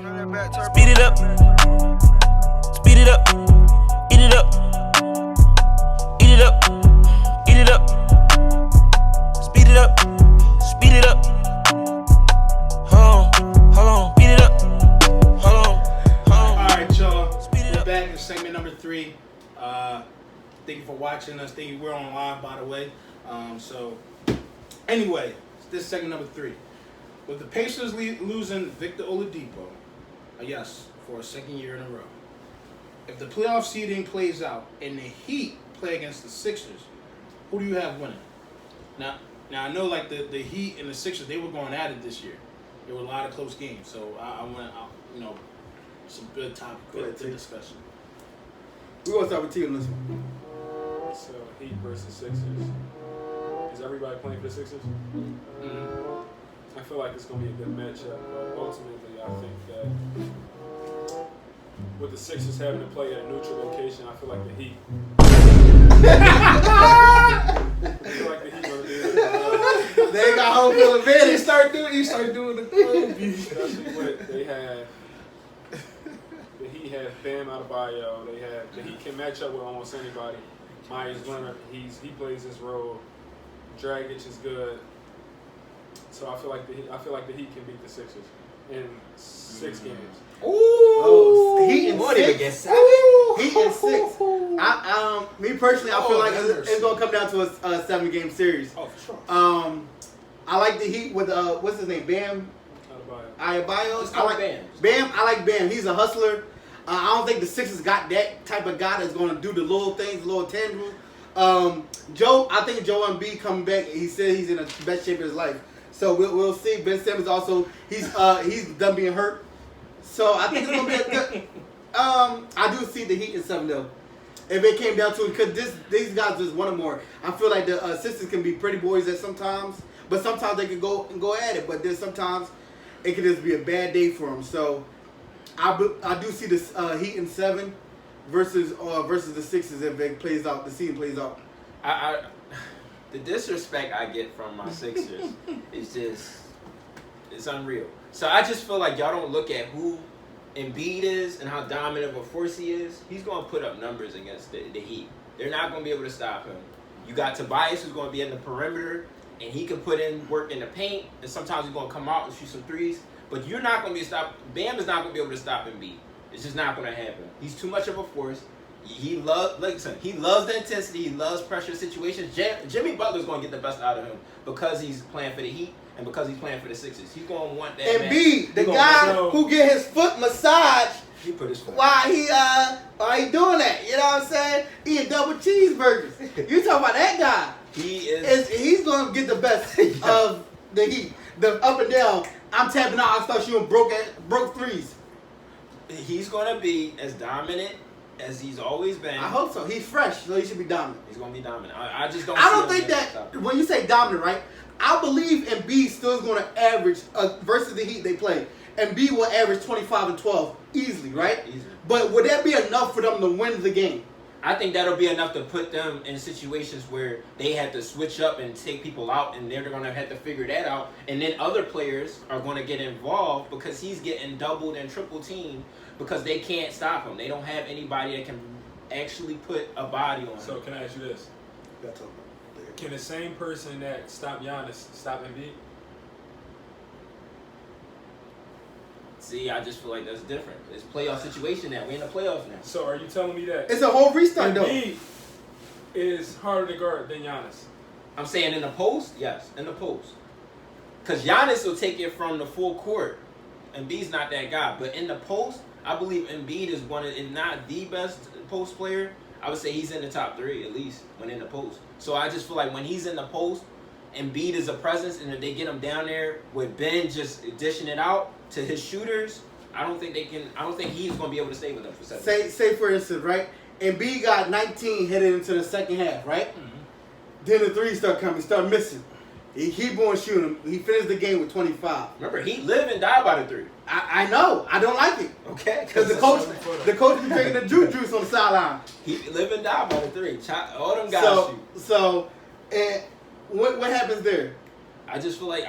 Speed it up. Speed it up. Eat it up. Eat it up. Eat it up. Speed it up. Speed it up. Hold on. Speed it up. Hold on. Alright, y'all. We're back in segment number 3. Thank you for watching us. Thank you. We're on live, by the way. Anyway, this is segment number 3. With the Pacers losing Victor Oladipo, yes, for a second year in a row. If the playoff seeding plays out and the Heat play against the Sixers, who do you have winning? Now I know like the Heat and the Sixers, they were going at it this year. There were a lot of close games, so I want some good topic to discussion. We're gonna start with T on this one. So Heat versus Sixers. Is everybody playing for the Sixers? Mm-hmm. I feel like it's going to be a good matchup, but ultimately I think that with the Sixers having to play at a neutral location, I feel like the Heat. Going to do it. They ain't got home field advantage. You start doing the Kobe. Especially with the Heat have Bam Adebayo. The Heat can match up with almost anybody. Myers Leonard, he plays his role. Dragic is good. So I feel like the Heat can beat the Sixers in 6 games. Ooh, Heat in Won't even 6. get 7. Heat in 6. Me personally, I feel like it's gonna come down to a 7-game series. Oh, for sure. I like the Heat with what's his name, Bam Adebayo. I like Bam. I like Bam. He's a hustler. I don't think the Sixers got that type of guy that's gonna do the little things, the little tangible. I think Joe Embiid coming back. He said he's in the best shape of his life. So we'll see. Ben Simmons also he's done being hurt. So I think it's gonna be a good. I do see the Heat in 7 though. If it came down to it, because these guys just want it more. I feel like the Sixers can be pretty boys at sometimes, but sometimes they can go at it. But then sometimes it can just be a bad day for them. So I do see this Heat in 7 versus the Sixers if it plays out. The season plays out. The disrespect I get from my Sixers it's unreal. So I just feel like y'all don't look at who Embiid is and how dominant of a force he is. He's going to put up numbers against the Heat. They're not going to be able to stop him. You got Tobias who's going to be in the perimeter, and he can put in work in the paint, and sometimes he's going to come out and shoot some threes. But you're not going to be stopped. Bam is not going to be able to stop Embiid. It's just not going to happen. He's too much of a force. He loves the intensity. He loves pressure situations. Jimmy Butler's going to get the best out of him because he's playing for the Heat and because he's playing for the Sixers. He's going to want that. And B, the guy who get his foot massaged. He put his foot. Why he doing that? You know what I'm saying? Eating double cheeseburgers. You talking about that guy? He's going to get the best of the Heat. The up and down. I'm tapping out. I start shooting broke threes. He's going to be as dominant as he's always been. I hope so. He's fresh, so he should be dominant. He's going to be dominant. I just don't. I don't think that when you say dominant, right? I believe Embiid still is going to average versus the Heat they play. Embiid will average 25 and 12 easily, right? Yeah, easily. But would that be enough for them to win the game? I think that'll be enough to put them in situations where they have to switch up and take people out, and they're going to have to figure that out. And then other players are going to get involved because he's getting doubled and triple teamed because they can't stop him. They don't have anybody that can actually put a body on him. So can I ask you this? Can the same person that stopped Giannis stop Embiid? See, I just feel like that's different. It's a playoff situation now. We're in the playoffs now. So are you telling me that It's a whole restart, though. Embiid is harder to guard than Giannis? I'm saying in the post, yes, in the post. Because Giannis will take it from the full court. Embiid's not that guy. But in the post, I believe Embiid is one of, if not the best post player. I would say he's in the top 3 at least when in the post. So I just feel like when he's in the post, Embiid is a presence, and if they get him down there with Ben just dishing it out to his shooters, I don't think he's going to be able to stay with them for 7. Say for instance, right? Embiid got 19 headed into the second half, right? Mm-hmm. Then the threes start missing. He keep on shooting. He finished the game with 25. Remember, he live and die by the 3. I know. I don't like it. Okay? Because the coach be drinking the juice on the sideline. He live and die by the 3. All them guys shoot. So, and what happens there? I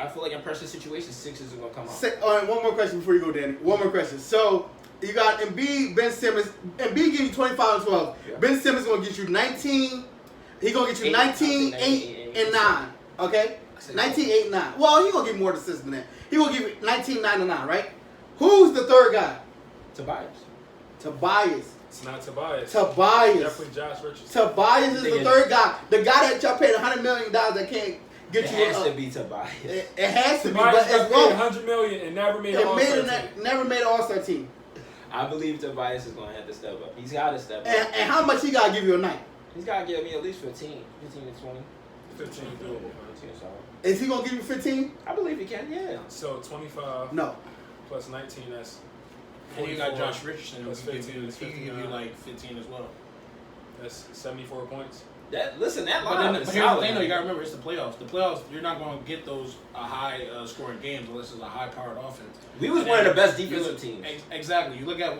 feel like in pressure situations, Sixers are gonna come out. All right, one more question before you go, Danny. One more question. So you got Embiid, Ben Simmons. Embiid give you 25 and 12. Yeah. Ben Simmons gonna get you 19. He gonna get you 19, 8, and 9. Okay? 19, 8, 9. Well, he gonna get more assists than that. He gonna give you 19, 9, and 9, right? Who's the third guy? Tobias. It's not Tobias. Tobias. Definitely Josh Richardson. Tobias is the third guy. The guy that y'all paid $100 million that can't get It you. has to be Tobias. It has to be, but Tobias got it's paid wrong. $100 million and never made an It All-Star made team. never made an All-Star team. I believe Tobias is gonna have to step up. He's got to step up. And how much he gotta give you a night? He's gotta give me at least 15 to 20. 15 doable. 15 solid. Is he gonna give you 15? I believe he can. Yeah. So 25 No. plus 19, that's And you got 44. Josh Richardson, That's who can 15, give you, that's he can give you 59. like 15 as well. That's 74 points. That But lineup is here's the solid. thing, though. You gotta remember, it's the playoffs. The playoffs, you're not gonna get those high scoring games unless it's a high powered offense. We was And one of the then best defensive you teams. Exactly. You look at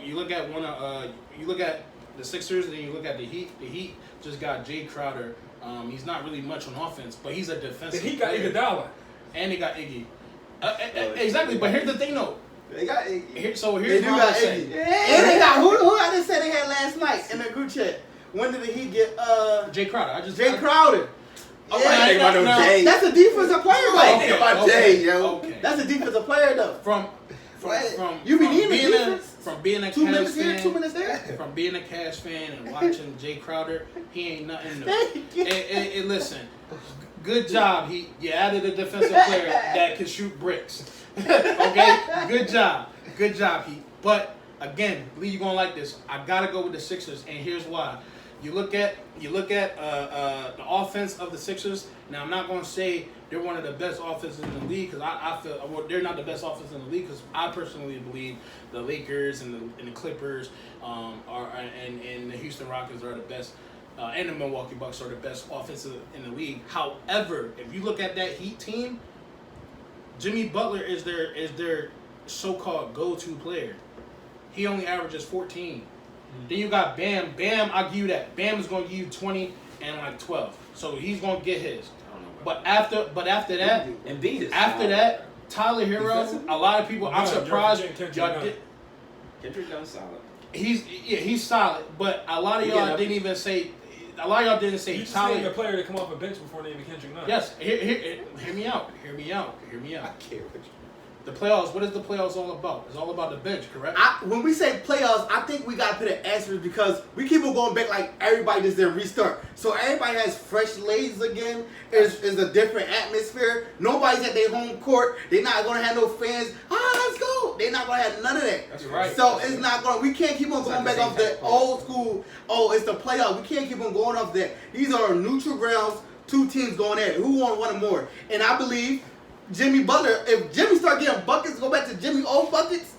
one of you look at the Sixers, and then you look at the Heat. The Heat just got Jay Crowder. He's not really much on offense, but he's a defensive. He got player. Iguodala. And they got Iggy. Exactly. But here's the thing, though. They got Here's They what do I'm got saying. Iggy. And they got who I just said they had last night in the group chat. When did he get Jay Crowder. Jay Crowder? Oh, Yeah, I think about them Jay. that's a defensive player I though. think about Jay, yo. Okay. That's a defensive player though. From You be from needing being a defense? from being a 2 Cavs minutes here, fan, 2 minutes there. from being a Cavs fan and watching Jay Crowder, he ain't nothing new. Listen, good job. You added a defensive player that can shoot bricks. Okay, good job, Heat. But again, Lee, you gonna like this. I gotta go with the Sixers, and here's why. You look at the offense of the Sixers. Now, I'm not gonna say they're one of the best offenses in the league because I feel they're not the best offense in the league because I personally believe the Lakers and the Clippers and the Houston Rockets are the best. And the Milwaukee Bucks are the best offensive in the league. However, if you look at that Heat team, Jimmy Butler is their so-called go-to player. He only averages 14. Then you got Bam. Bam, I'll give you that. Bam is going to give you 20 and like 12. So he's going to get his. I don't know But after that, Embiid is after solid. that, Tyler Hero, a lot of people, I'm surprised. Kendrick Y'all Nunn. did, Kendrick Nunn solid. he's solid, but a lot of Yeah, y'all that- didn't even say. A lot of y'all didn't say You just named a Tyler. player to come off a bench before naming Kendrick Nunn. Yes, hear me out. Hear me out. I care what you. The playoffs. What is the playoffs all about? It's all about the bench, correct? When we say playoffs, I think we gotta put an asterisk because we keep on going back like everybody just didn't restart. So everybody has fresh legs again. It's a different atmosphere. Nobody's at their home court. They're not gonna have no fans. Let's go. They're not gonna have none of that. That's right. So it's not gonna. We can't keep on It's going not back the off same the type of old school. Oh, it's the playoffs. We can't keep on going off that. These are neutral grounds. Two teams going at it. Who won one or more? And I believe Jimmy Butler. If Jimmy start getting buckets, go back to Jimmy old buckets.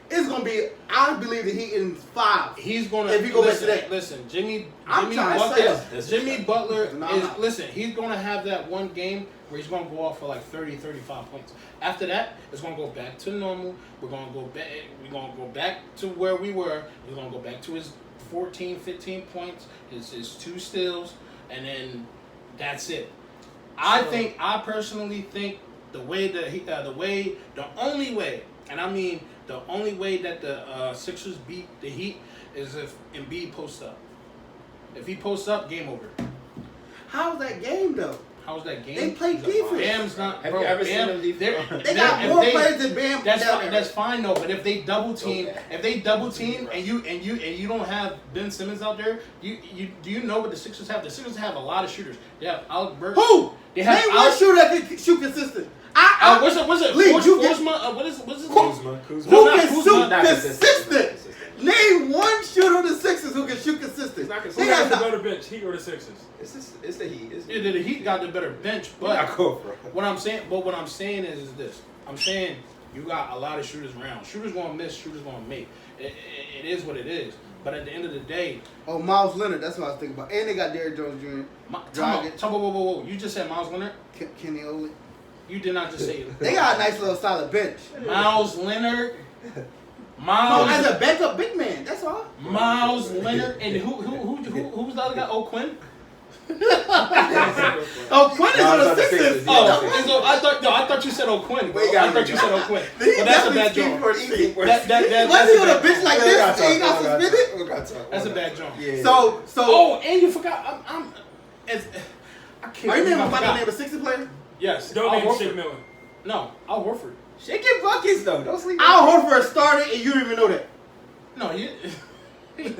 It's gonna be. I believe that he in 5. He's gonna. If you go back to listen, that. Listen, Jimmy I'm trying to say Butler. this. Jimmy Butler No, is. I'm not. Listen, he's gonna have that one game where he's gonna go off for like 30, 35 points. After that, it's gonna go back to normal. We're gonna go back. We're gonna go back to where we were. We're gonna go back to his 14, 15 points. His 2 steals, and then that's it. I personally think the only way, and I mean the only way that the Sixers beat the Heat is if Embiid posts up. If he posts up, game over. How's that game though? How's that game? They play defense. Bam's not. Have bro, you ever seen Bam, them defense? They got if more players than Bam. That's down fine, there. that's fine though. But if they double team, Okay. and you don't have Ben Simmons out there, do you know what the Sixers have? The Sixers have a lot of shooters. They have Alec Burks. Who? They have Name one shooter that can shoot consistent. What's it? Lee, you get- Forsma? What is his name? Kuzma. Who not can Kuzma, shoot not consistent? Name one shooter on the Sixers who can shoot consistent. He's not Who consistent. They has have the not- better bench, Heat or the Sixers? It's the Heat. It's The Heat got the better bench, We're not but cool, bro. what I'm saying is this. I'm saying you got a lot of shooters around. Shooters gonna miss. Shooters gonna make. It is what it is. But at the end of the day, Oh, Miles Leonard. That's what I was thinking about. And they got Derrick Jones Jr. whoa. You just said Miles Leonard. Kenny Olynyk. You did not just say it. They got a nice little solid bench. Miles Leonard. No, as a backup big man. That's all. Miles Leonard and who was the other guy? Oh, Quinn. Oh, Quinn is No, on it's the on the Sixers. Sixers. Oh, so I thought you said O'Quinn. Bro. We got I thought it. you said O'Quinn. He But that's a bad definitely joke. for the East. That, Was he on a bad bitch joke. like this? He got suspended. That's a bad joke. Yeah. So Oh, and you forgot. I can't. are you believe naming I about the forgot. name of a Sixers player? Yes. Don't Al name Horford. Shake Miller. No, Al Horford. Shit get buckets though. Don't sleep. Al Horford started and you don't even know that. No, you. Al I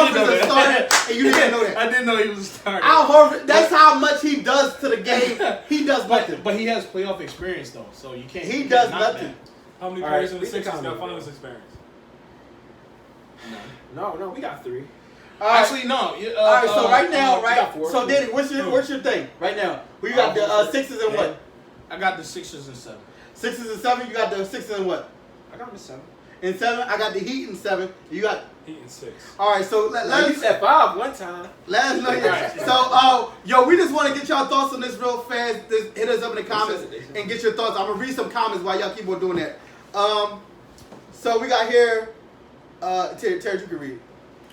did know Horford that. started and you didn't even know that. I didn't know he was a starter. Al Horford, that's how much he does to the game. He does nothing. But he has playoff experience though, so you can't. He you does can't knock nothing. How many All players right, in the read the Sixers got comment, finals man. experience? No, we got 3. All right. Actually, no. All right, so right now, we right? got 4. So, Danny, what's your thing right now? Who you got the Sixers and what? I got the Sixers and 7. Sixers and 7. You got the Sixers and what? I got him 7. In 7, I got the Heat in 7. You got. Heat and 6. All right, so You let's said 5 one time. let us know. Right. So, yo, we just want to get y'all thoughts on this real fast. Just hit us up in the comments and get your thoughts. I'm gonna read some comments while y'all keep on doing that. So we got here. Terry, you can read.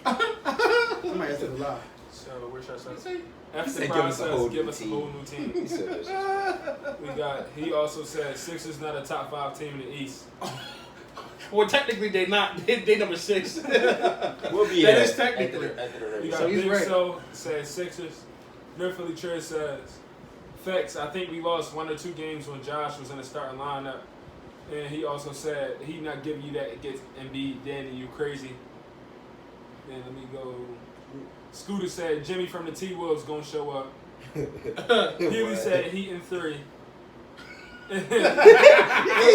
Somebody else said a lie. So where should I He start? say- After said the give us a process, whole give new us a team. whole new team. He said this. He also said Sixers not a top 5 team in the East. Well, technically they not. They number 6. We'll be That at is technically. at the You regular. got So he's Big right. So says Sixers. Nerfully Trey says Facts. I think we lost 1 or 2 games when Josh was in the starting lineup. And he also said he not giving you that against Embiid. Danny, you crazy. Then let me go. Scooter said Jimmy from the T-Wolves gonna show up. Huey said Heat in 3. You can't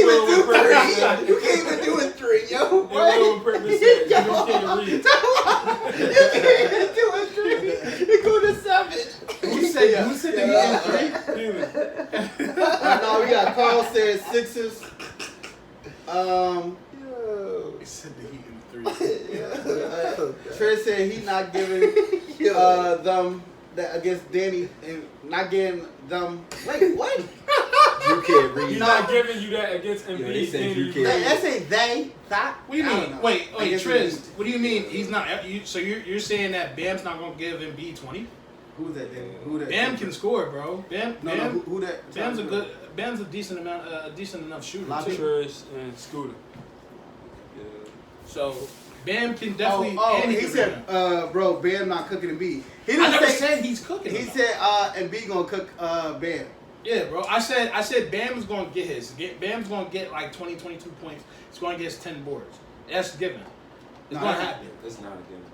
even do 3. You can't even do it 3, yo. And Will Purpose said Jimmy can't read. You can't even do it 3. You go to 7. Who said the Heat in 3? Huey. No, we got Carl said Sixers. He said the Heat in 3. Trey said he not giving them that against Danny and not getting them. Wait, what? You can't read. He's not giving you that against they Embiid. said Danny, you you can't. crazy. That say they. That. What do you I don't mean? know. Wait, I guess Triz. What do you mean he's not? So you're saying that Bam's not gonna give Embiid 20? Who's that? Danny? Who that? Bam can score, bro. Bam. No, who that? Bam's a decent enough shooter Lot too. of- Trish and Scooter. So Bam can definitely. Oh, and he can said, rebound. bro, Bam not cooking Embiid. He I didn't never say. said he's cooking. He though. said, Embiid gonna cook Bam. Yeah, bro. I said Bam's gonna get his. Bam's gonna get like 20, 22 points. He's gonna get his 10 boards. That's given. It's Nah, gonna happen. That's not a given.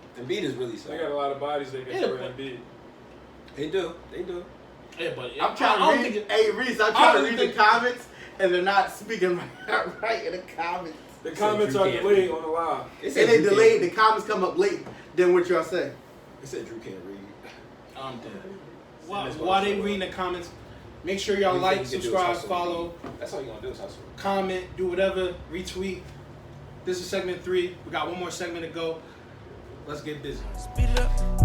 Embiid is really They got solid. a lot of bodies they can Yeah, throw but- at Embiid. They do. They do. Yeah, but I'm I trying don't to think read. it- Hey, Reese, I'm I trying to don't read think- the comments, and they're not speaking right in the comments. The said comments Drew are can't delayed read. on the live. They And said they Drew delayed. The can't comments come up late than what y'all say. read. They said Drew can't read. I'm dead. That's While they what I'm reading the comments, make sure y'all Only like, thing you can do is subscribe, hustle. follow, That's all you gonna do is hustle. comment, do whatever, retweet. This is segment 3. We got one more segment to go. Let's get busy. Speed it up.